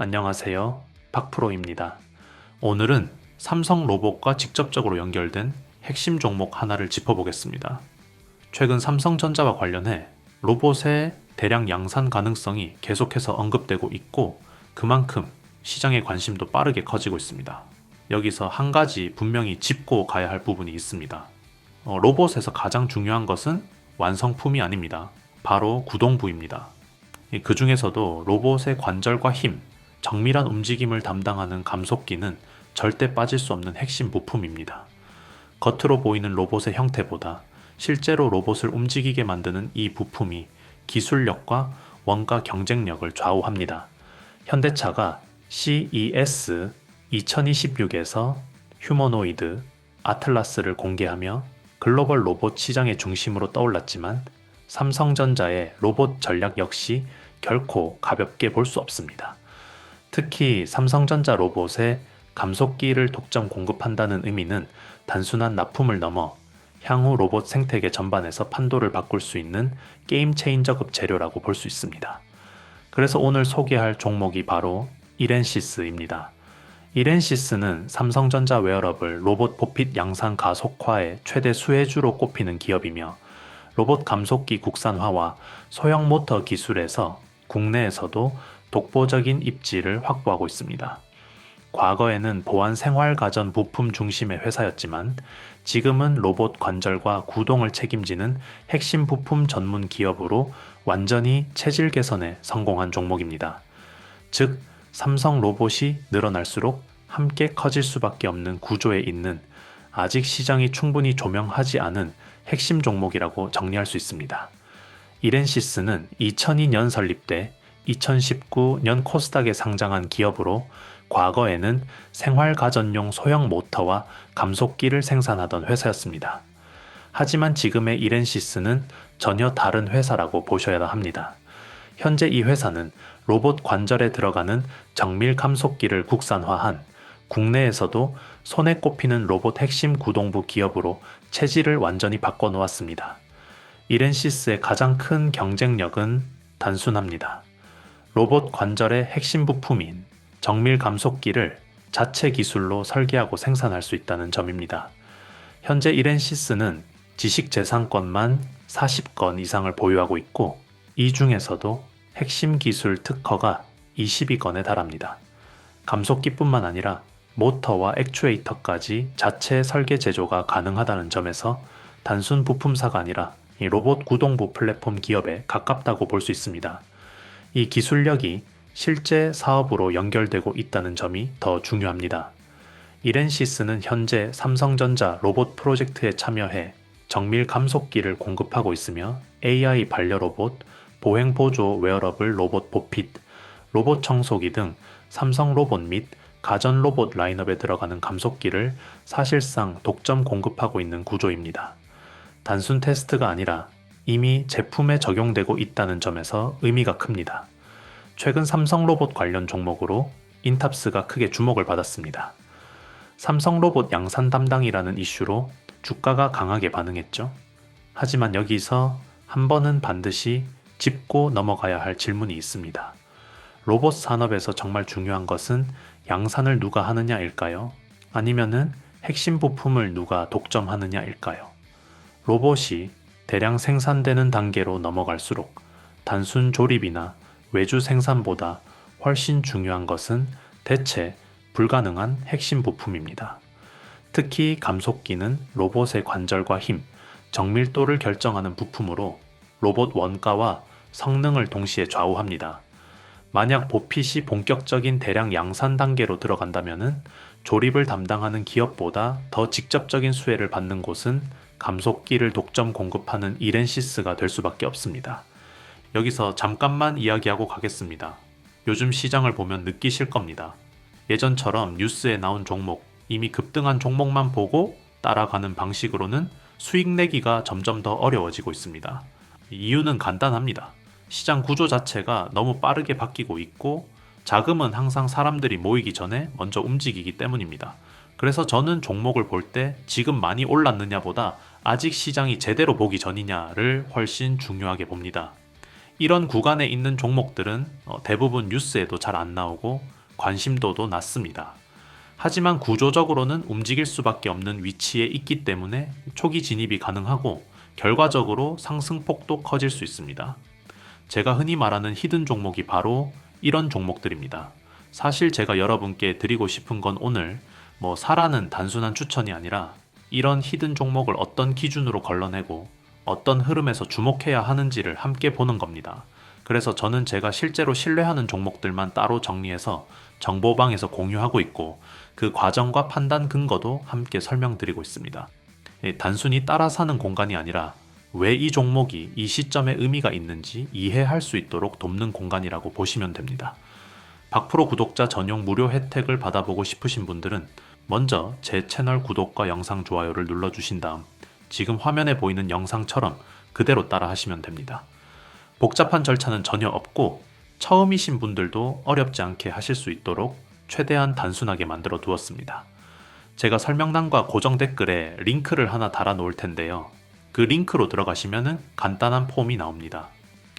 안녕하세요. 박프로입니다. 오늘은 삼성 로봇과 직접적으로 연결된 핵심 종목 하나를 짚어보겠습니다. 최근 삼성전자와 관련해 로봇의 대량 양산 가능성이 계속해서 언급되고 있고 그만큼 시장의 관심도 빠르게 커지고 있습니다. 여기서 한 가지 분명히 짚고 가야 할 부분이 있습니다. 로봇에서 가장 중요한 것은 완성품이 아닙니다. 바로 구동부입니다. 그 중에서도 로봇의 관절과 힘, 정밀한 움직임을 담당하는 감속기는 절대 빠질 수 없는 핵심 부품입니다. 겉으로 보이는 로봇의 형태보다 실제로 로봇을 움직이게 만드는 이 부품이 기술력과 원가 경쟁력을 좌우합니다. 현대차가 CES 2026에서 휴머노이드 아틀라스를 공개하며 글로벌 로봇 시장의 중심으로 떠올랐지만 삼성전자의 로봇 전략 역시 결코 가볍게 볼 수 없습니다. 특히 삼성전자 로봇에 감속기를 독점 공급한다는 의미는 단순한 납품을 넘어 향후 로봇 생태계 전반에서 판도를 바꿀 수 있는 게임 체인저급 재료라고 볼 수 있습니다. 그래서 오늘 소개할 종목이 바로 이렌시스입니다. 이렌시스는 삼성전자 웨어러블 로봇 보핏 양산 가속화의 최대 수혜주로 꼽히는 기업이며 로봇 감속기 국산화와 소형 모터 기술에서 국내에서도 독보적인 입지를 확보하고 있습니다. 과거에는 보안 생활 가전 부품 중심의 회사였지만 지금은 로봇 관절과 구동을 책임지는 핵심 부품 전문 기업으로 완전히 체질 개선에 성공한 종목입니다. 즉, 삼성 로봇이 늘어날수록 함께 커질 수밖에 없는 구조에 있는 아직 시장이 충분히 조명하지 않은 핵심 종목이라고 정리할 수 있습니다. 이렌시스는 2002년 설립돼 2019년 코스닥에 상장한 기업으로 과거에는 생활가전용 소형 모터와 감속기를 생산하던 회사였습니다. 하지만 지금의 이렌시스는 전혀 다른 회사라고 보셔야 합니다. 현재 이 회사는 로봇 관절에 들어가는 정밀 감속기를 국산화한 국내에서도 손에 꼽히는 로봇 핵심 구동부 기업으로 체질을 완전히 바꿔놓았습니다. 이렌시스의 가장 큰 경쟁력은 단순합니다. 로봇 관절의 핵심 부품인 정밀 감속기를 자체 기술로 설계하고 생산할 수 있다는 점입니다. 현재 이렌시스는 지식재산권만 40건 이상을 보유하고 있고 이 중에서도 핵심 기술 특허가 22건에 달합니다. 감속기뿐만 아니라 모터와 액추에이터까지 자체 설계 제조가 가능하다는 점에서 단순 부품사가 아니라 이 로봇 구동부 플랫폼 기업에 가깝다고 볼 수 있습니다. 이 기술력이 실제 사업으로 연결되고 있다는 점이 더 중요합니다. 이렌시스는 현재 삼성전자 로봇 프로젝트에 참여해 정밀 감속기를 공급하고 있으며 AI 반려로봇, 보행보조 웨어러블 로봇 보핏, 로봇 청소기 등 삼성 로봇 및 가전 로봇 라인업에 들어가는 감속기를 사실상 독점 공급하고 있는 구조입니다. 단순 테스트가 아니라 이미 제품에 적용되고 있다는 점에서 의미가 큽니다. 최근 삼성 로봇 관련 종목으로 인탑스가 크게 주목을 받았습니다. 삼성 로봇 양산 담당이라는 이슈로 주가가 강하게 반응했죠. 하지만 여기서 한 번은 반드시 짚고 넘어가야 할 질문이 있습니다. 로봇 산업에서 정말 중요한 것은 양산을 누가 하느냐일까요? 아니면은 핵심 부품을 누가 독점하느냐일까요? 로봇이 대량 생산되는 단계로 넘어갈수록 단순 조립이나 외주 생산보다 훨씬 중요한 것은 대체 불가능한 핵심 부품입니다. 특히 감속기는 로봇의 관절과 힘, 정밀도를 결정하는 부품으로 로봇 원가와 성능을 동시에 좌우합니다. 만약 보핏이 본격적인 대량 양산 단계로 들어간다면 조립을 담당하는 기업보다 더 직접적인 수혜를 받는 곳은 감속기를 독점 공급하는 이렌시스가 될 수밖에 없습니다. 여기서 잠깐만 이야기하고 가겠습니다. 요즘 시장을 보면 느끼실 겁니다. 예전처럼 뉴스에 나온 종목, 이미 급등한 종목만 보고 따라가는 방식으로는 수익 내기가 점점 더 어려워지고 있습니다. 이유는 간단합니다. 시장 구조 자체가 너무 빠르게 바뀌고 있고 자금은 항상 사람들이 모이기 전에 먼저 움직이기 때문입니다. 그래서 저는 종목을 볼 때 지금 많이 올랐느냐보다 아직 시장이 제대로 보기 전이냐를 훨씬 중요하게 봅니다. 이런 구간에 있는 종목들은 대부분 뉴스에도 잘 안 나오고 관심도도 낮습니다. 하지만 구조적으로는 움직일 수밖에 없는 위치에 있기 때문에 초기 진입이 가능하고 결과적으로 상승폭도 커질 수 있습니다. 제가 흔히 말하는 히든 종목이 바로 이런 종목들입니다. 사실 제가 여러분께 드리고 싶은 건 오늘 사라는 단순한 추천이 아니라 이런 히든 종목을 어떤 기준으로 걸러내고 어떤 흐름에서 주목해야 하는지를 함께 보는 겁니다. 그래서 저는 제가 실제로 신뢰하는 종목들만 따로 정리해서 정보방에서 공유하고 있고 그 과정과 판단 근거도 함께 설명드리고 있습니다. 단순히 따라 사는 공간이 아니라 왜 이 종목이 이 시점에 의미가 있는지 이해할 수 있도록 돕는 공간이라고 보시면 됩니다. 박프로 구독자 전용 무료 혜택을 받아보고 싶으신 분들은 먼저 제 채널 구독과 영상 좋아요를 눌러주신 다음 지금 화면에 보이는 영상처럼 그대로 따라 하시면 됩니다. 복잡한 절차는 전혀 없고 처음이신 분들도 어렵지 않게 하실 수 있도록 최대한 단순하게 만들어 두었습니다. 제가 설명란과 고정 댓글에 링크를 하나 달아 놓을 텐데요. 그 링크로 들어가시면 간단한 폼이 나옵니다.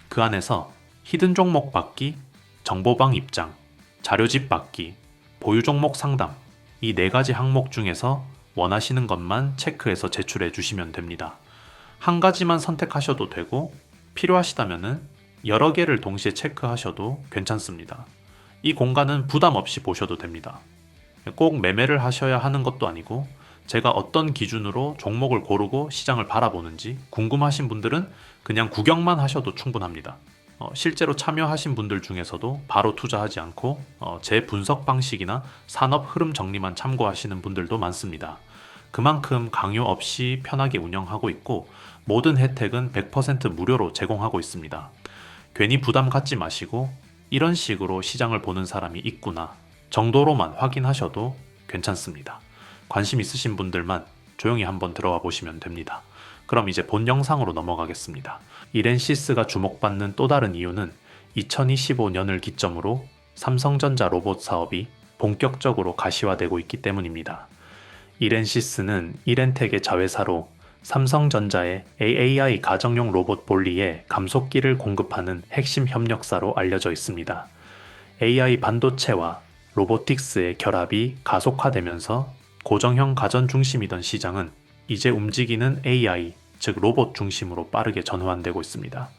그 안에서 히든 종목 받기, 정보방 입장, 자료집 받기, 보유 종목 상담 이 4가지 항목 중에서 원하시는 것만 체크해서 제출해 주시면 됩니다. 한 가지만 선택하셔도 되고 필요하시다면 여러 개를 동시에 체크하셔도 괜찮습니다. 이 공간은 부담 없이 보셔도 됩니다. 꼭 매매를 하셔야 하는 것도 아니고 제가 어떤 기준으로 종목을 고르고 시장을 바라보는지 궁금하신 분들은 그냥 구경만 하셔도 충분합니다. 실제로 참여하신 분들 중에서도 바로 투자하지 않고 제 분석 방식이나 산업 흐름 정리만 참고하시는 분들도 많습니다. 그만큼 강요 없이 편하게 운영하고 있고 모든 혜택은 100% 무료로 제공하고 있습니다. 괜히 부담 갖지 마시고 이런 식으로 시장을 보는 사람이 있구나 정도로만 확인하셔도 괜찮습니다. 관심 있으신 분들만 조용히 한번 들어와 보시면 됩니다. 그럼 이제 본 영상으로 넘어가겠습니다. 이렌시스가 주목받는 또 다른 이유는 2025년을 기점으로 삼성전자 로봇 사업이 본격적으로 가시화되고 있기 때문입니다. 이렌시스는 이렌텍의 자회사로 삼성전자의 AI 가정용 로봇 볼리에 감속기를 공급하는 핵심 협력사로 알려져 있습니다. AI 반도체와 로보틱스의 결합이 가속화되면서 고정형 가전 중심이던 시장은 이제 움직이는 AI, 즉 로봇 중심으로 빠르게 전환되고 있습니다.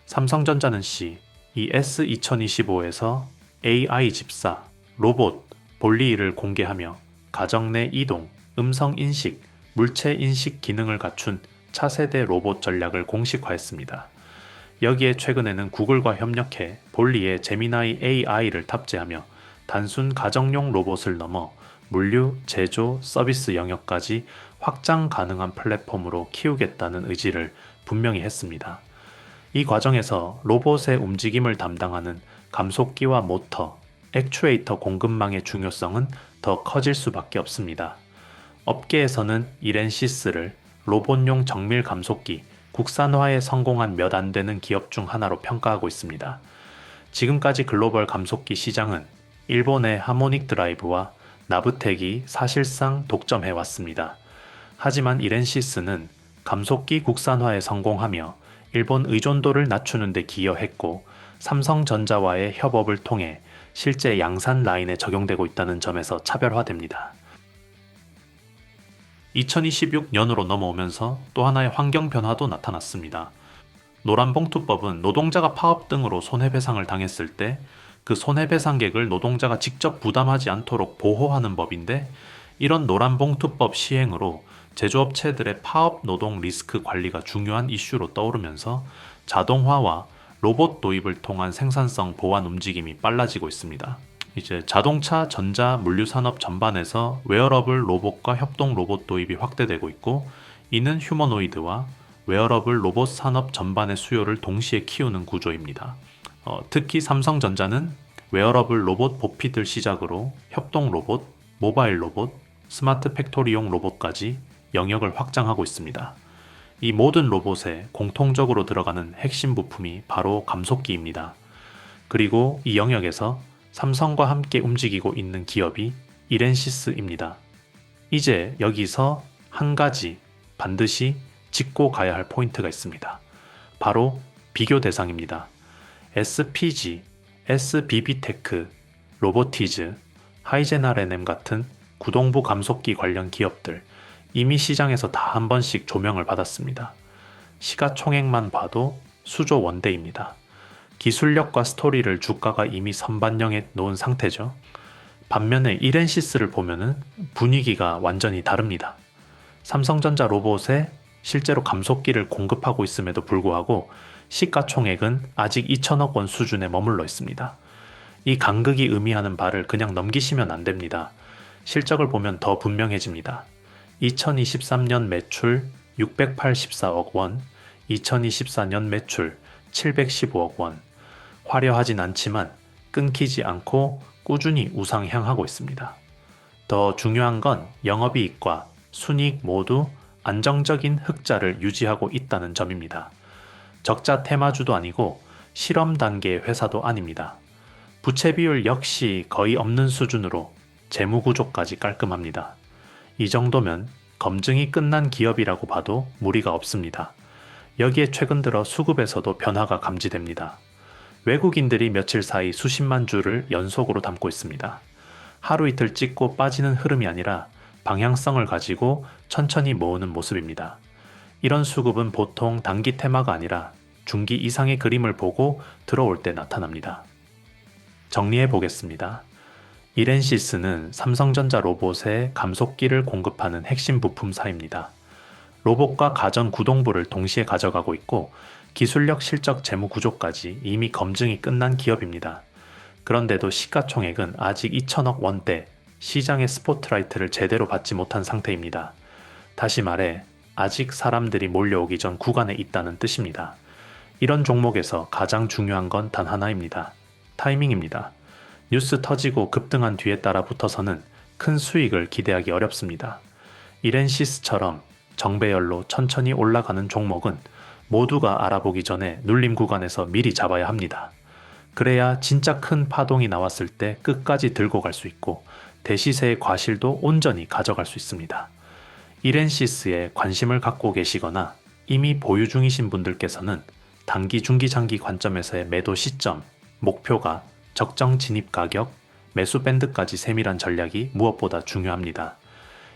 삼성전자는 이 S2025에서 AI 집사, 로봇, 볼리를 공개하며 가정 내 이동, 음성 인식, 물체 인식 기능을 갖춘 차세대 로봇 전략을 공식화했습니다. 여기에 최근에는 구글과 협력해 볼리에 제미나이 AI를 탑재하며 단순 가정용 로봇을 넘어 물류, 제조, 서비스 영역까지 확장 가능한 플랫폼으로 키우겠다는 의지를 분명히 했습니다. 이 과정에서 로봇의 움직임을 담당하는 감속기와 모터, 액추에이터 공급망의 중요성은 더 커질 수밖에 없습니다. 업계에서는 이렌시스를 로봇용 정밀 감속기 국산화에 성공한 몇 안 되는 기업 중 하나로 평가하고 있습니다. 지금까지 글로벌 감속기 시장은 일본의 하모닉 드라이브와 나브텍이 사실상 독점해왔습니다. 하지만 이렌시스는 감속기 국산화에 성공하며 일본 의존도를 낮추는 데 기여했고 삼성전자와의 협업을 통해 실제 양산 라인에 적용되고 있다는 점에서 차별화됩니다. 2026년으로 넘어오면서 또 하나의 환경 변화도 나타났습니다. 노란봉투법은 노동자가 파업 등으로 손해배상을 당했을 때 그 손해배상액을 노동자가 직접 부담하지 않도록 보호하는 법인데 이런 노란봉투법 시행으로 제조업체들의 파업 노동 리스크 관리가 중요한 이슈로 떠오르면서 자동화와 로봇 도입을 통한 생산성 보완 움직임이 빨라지고 있습니다. 이제 자동차, 전자, 물류 산업 전반에서 웨어러블 로봇과 협동 로봇 도입이 확대되고 있고 이는 휴머노이드와 웨어러블 로봇 산업 전반의 수요를 동시에 키우는 구조입니다. 특히 삼성전자는 웨어러블 로봇 보핏을 시작으로 협동 로봇, 모바일 로봇, 스마트 팩토리용 로봇까지 영역을 확장하고 있습니다. 이 모든 로봇에 공통적으로 들어가는 핵심 부품이 바로 감속기입니다. 그리고 이 영역에서 삼성과 함께 움직이고 있는 기업이 이렌시스입니다. 이제 여기서 한 가지 반드시 짚고 가야 할 포인트가 있습니다. 바로 비교 대상입니다. SPG, SBB테크, 로보티즈, 하이젠 R&M 같은 구동부 감속기 관련 기업들 이미 시장에서 다 한 번씩 조명을 받았습니다. 시가총액만 봐도 수조 원대입니다. 기술력과 스토리를 주가가 이미 선반영해 놓은 상태죠. 반면에 이렌시스를 보면은 분위기가 완전히 다릅니다. 삼성전자 로봇에 실제로 감속기를 공급하고 있음에도 불구하고 시가총액은 아직 2천억 원 수준에 머물러 있습니다. 이 간극이 의미하는 바를 그냥 넘기시면 안 됩니다. 실적을 보면 더 분명해집니다. 2023년 매출 684억 원, 2024년 매출 715억 원. 화려하진 않지만 끊기지 않고 꾸준히 우상향하고 있습니다. 더 중요한 건 영업이익과 순이익 모두 안정적인 흑자를 유지하고 있다는 점입니다. 적자 테마주도 아니고 실험 단계 회사도 아닙니다. 부채 비율 역시 거의 없는 수준으로 재무 구조까지 깔끔합니다. 이 정도면 검증이 끝난 기업이라고 봐도 무리가 없습니다. 여기에 최근 들어 수급에서도 변화가 감지됩니다. 외국인들이 며칠 사이 수십만 주를 연속으로 담고 있습니다. 하루 이틀 찍고 빠지는 흐름이 아니라 방향성을 가지고 천천히 모으는 모습입니다. 이런 수급은 보통 단기 테마가 아니라 중기 이상의 그림을 보고 들어올 때 나타납니다. 정리해 보겠습니다. 이렌시스는 삼성전자 로봇에 감속기를 공급하는 핵심 부품사입니다. 로봇과 가전 구동부를 동시에 가져가고 있고 기술력, 실적, 재무 구조까지 이미 검증이 끝난 기업입니다. 그런데도 시가총액은 아직 2천억 원대, 시장의 스포트라이트를 제대로 받지 못한 상태입니다. 다시 말해 아직 사람들이 몰려오기 전 구간에 있다는 뜻입니다. 이런 종목에서 가장 중요한 건 단 하나입니다. 타이밍입니다. 뉴스 터지고 급등한 뒤에 따라 붙어서는 큰 수익을 기대하기 어렵습니다. 이렌시스처럼 정배열로 천천히 올라가는 종목은 모두가 알아보기 전에 눌림 구간에서 미리 잡아야 합니다. 그래야 진짜 큰 파동이 나왔을 때 끝까지 들고 갈 수 있고 대시세의 과실도 온전히 가져갈 수 있습니다. 이렌시스에 관심을 갖고 계시거나 이미 보유 중이신 분들께서는 단기, 중기, 장기 관점에서의 매도 시점, 목표가 적정 진입 가격, 매수 밴드까지 세밀한 전략이 무엇보다 중요합니다.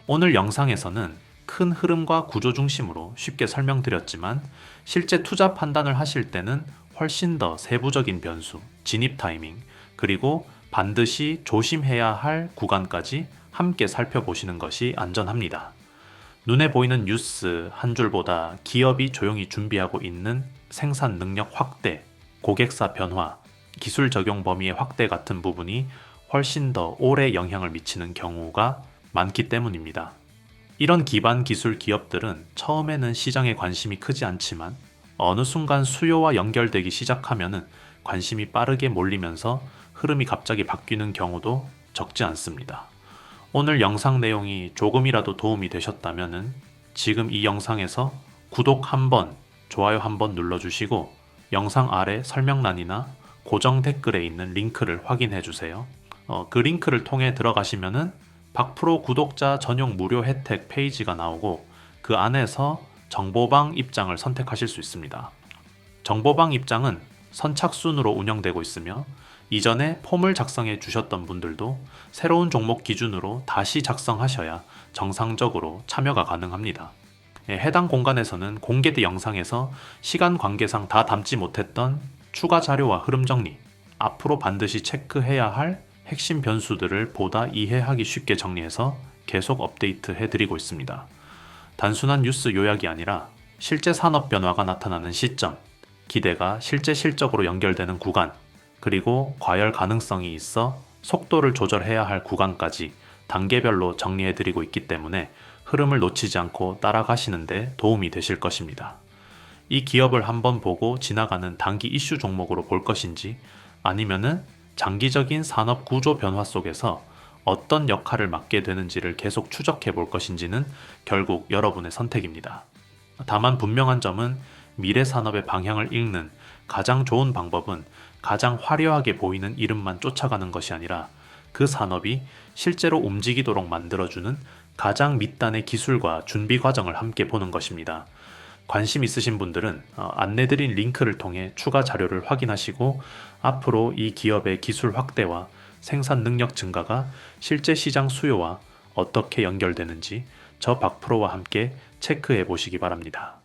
오늘 영상에서는 큰 흐름과 구조 중심으로 쉽게 설명드렸지만 실제 투자 판단을 하실 때는 훨씬 더 세부적인 변수, 진입 타이밍, 그리고 반드시 조심해야 할 구간까지 함께 살펴보시는 것이 안전합니다. 눈에 보이는 뉴스 한 줄보다 기업이 조용히 준비하고 있는 생산 능력 확대, 고객사 변화, 기술 적용 범위의 확대 같은 부분이 훨씬 더 오래 영향을 미치는 경우가 많기 때문입니다. 이런 기반 기술 기업들은 처음에는 시장에 관심이 크지 않지만 어느 순간 수요와 연결되기 시작하면은 관심이 빠르게 몰리면서 흐름이 갑자기 바뀌는 경우도 적지 않습니다. 오늘 영상 내용이 조금이라도 도움이 되셨다면은 지금 이 영상에서 구독 한번, 좋아요 한번 눌러주시고 영상 아래 설명란이나 고정 댓글에 있는 링크를 확인해 주세요. 그 링크를 통해 들어가시면은 박프로 구독자 전용 무료 혜택 페이지가 나오고 그 안에서 정보방 입장을 선택하실 수 있습니다. 정보방 입장은 선착순으로 운영되고 있으며 이전에 폼을 작성해 주셨던 분들도 새로운 종목 기준으로 다시 작성하셔야 정상적으로 참여가 가능합니다. 해당 공간에서는 공개된 영상에서 시간 관계상 다 담지 못했던 추가 자료와 흐름 정리, 앞으로 반드시 체크해야 할 핵심 변수들을 보다 이해하기 쉽게 정리해서 계속 업데이트 해드리고 있습니다. 단순한 뉴스 요약이 아니라 실제 산업 변화가 나타나는 시점, 기대가 실제 실적으로 연결되는 구간, 그리고 과열 가능성이 있어 속도를 조절해야 할 구간까지 단계별로 정리해드리고 있기 때문에 흐름을 놓치지 않고 따라가시는데 도움이 되실 것입니다. 이 기업을 한번 보고 지나가는 단기 이슈 종목으로 볼 것인지 아니면은 장기적인 산업 구조 변화 속에서 어떤 역할을 맡게 되는지를 계속 추적해 볼 것인지는 결국 여러분의 선택입니다. 다만 분명한 점은 미래 산업의 방향을 읽는 가장 좋은 방법은 가장 화려하게 보이는 이름만 쫓아가는 것이 아니라 그 산업이 실제로 움직이도록 만들어주는 가장 밑단의 기술과 준비 과정을 함께 보는 것입니다. 관심 있으신 분들은 안내드린 링크를 통해 추가 자료를 확인하시고 앞으로 이 기업의 기술 확대와 생산 능력 증가가 실제 시장 수요와 어떻게 연결되는지 저 박프로와 함께 체크해 보시기 바랍니다.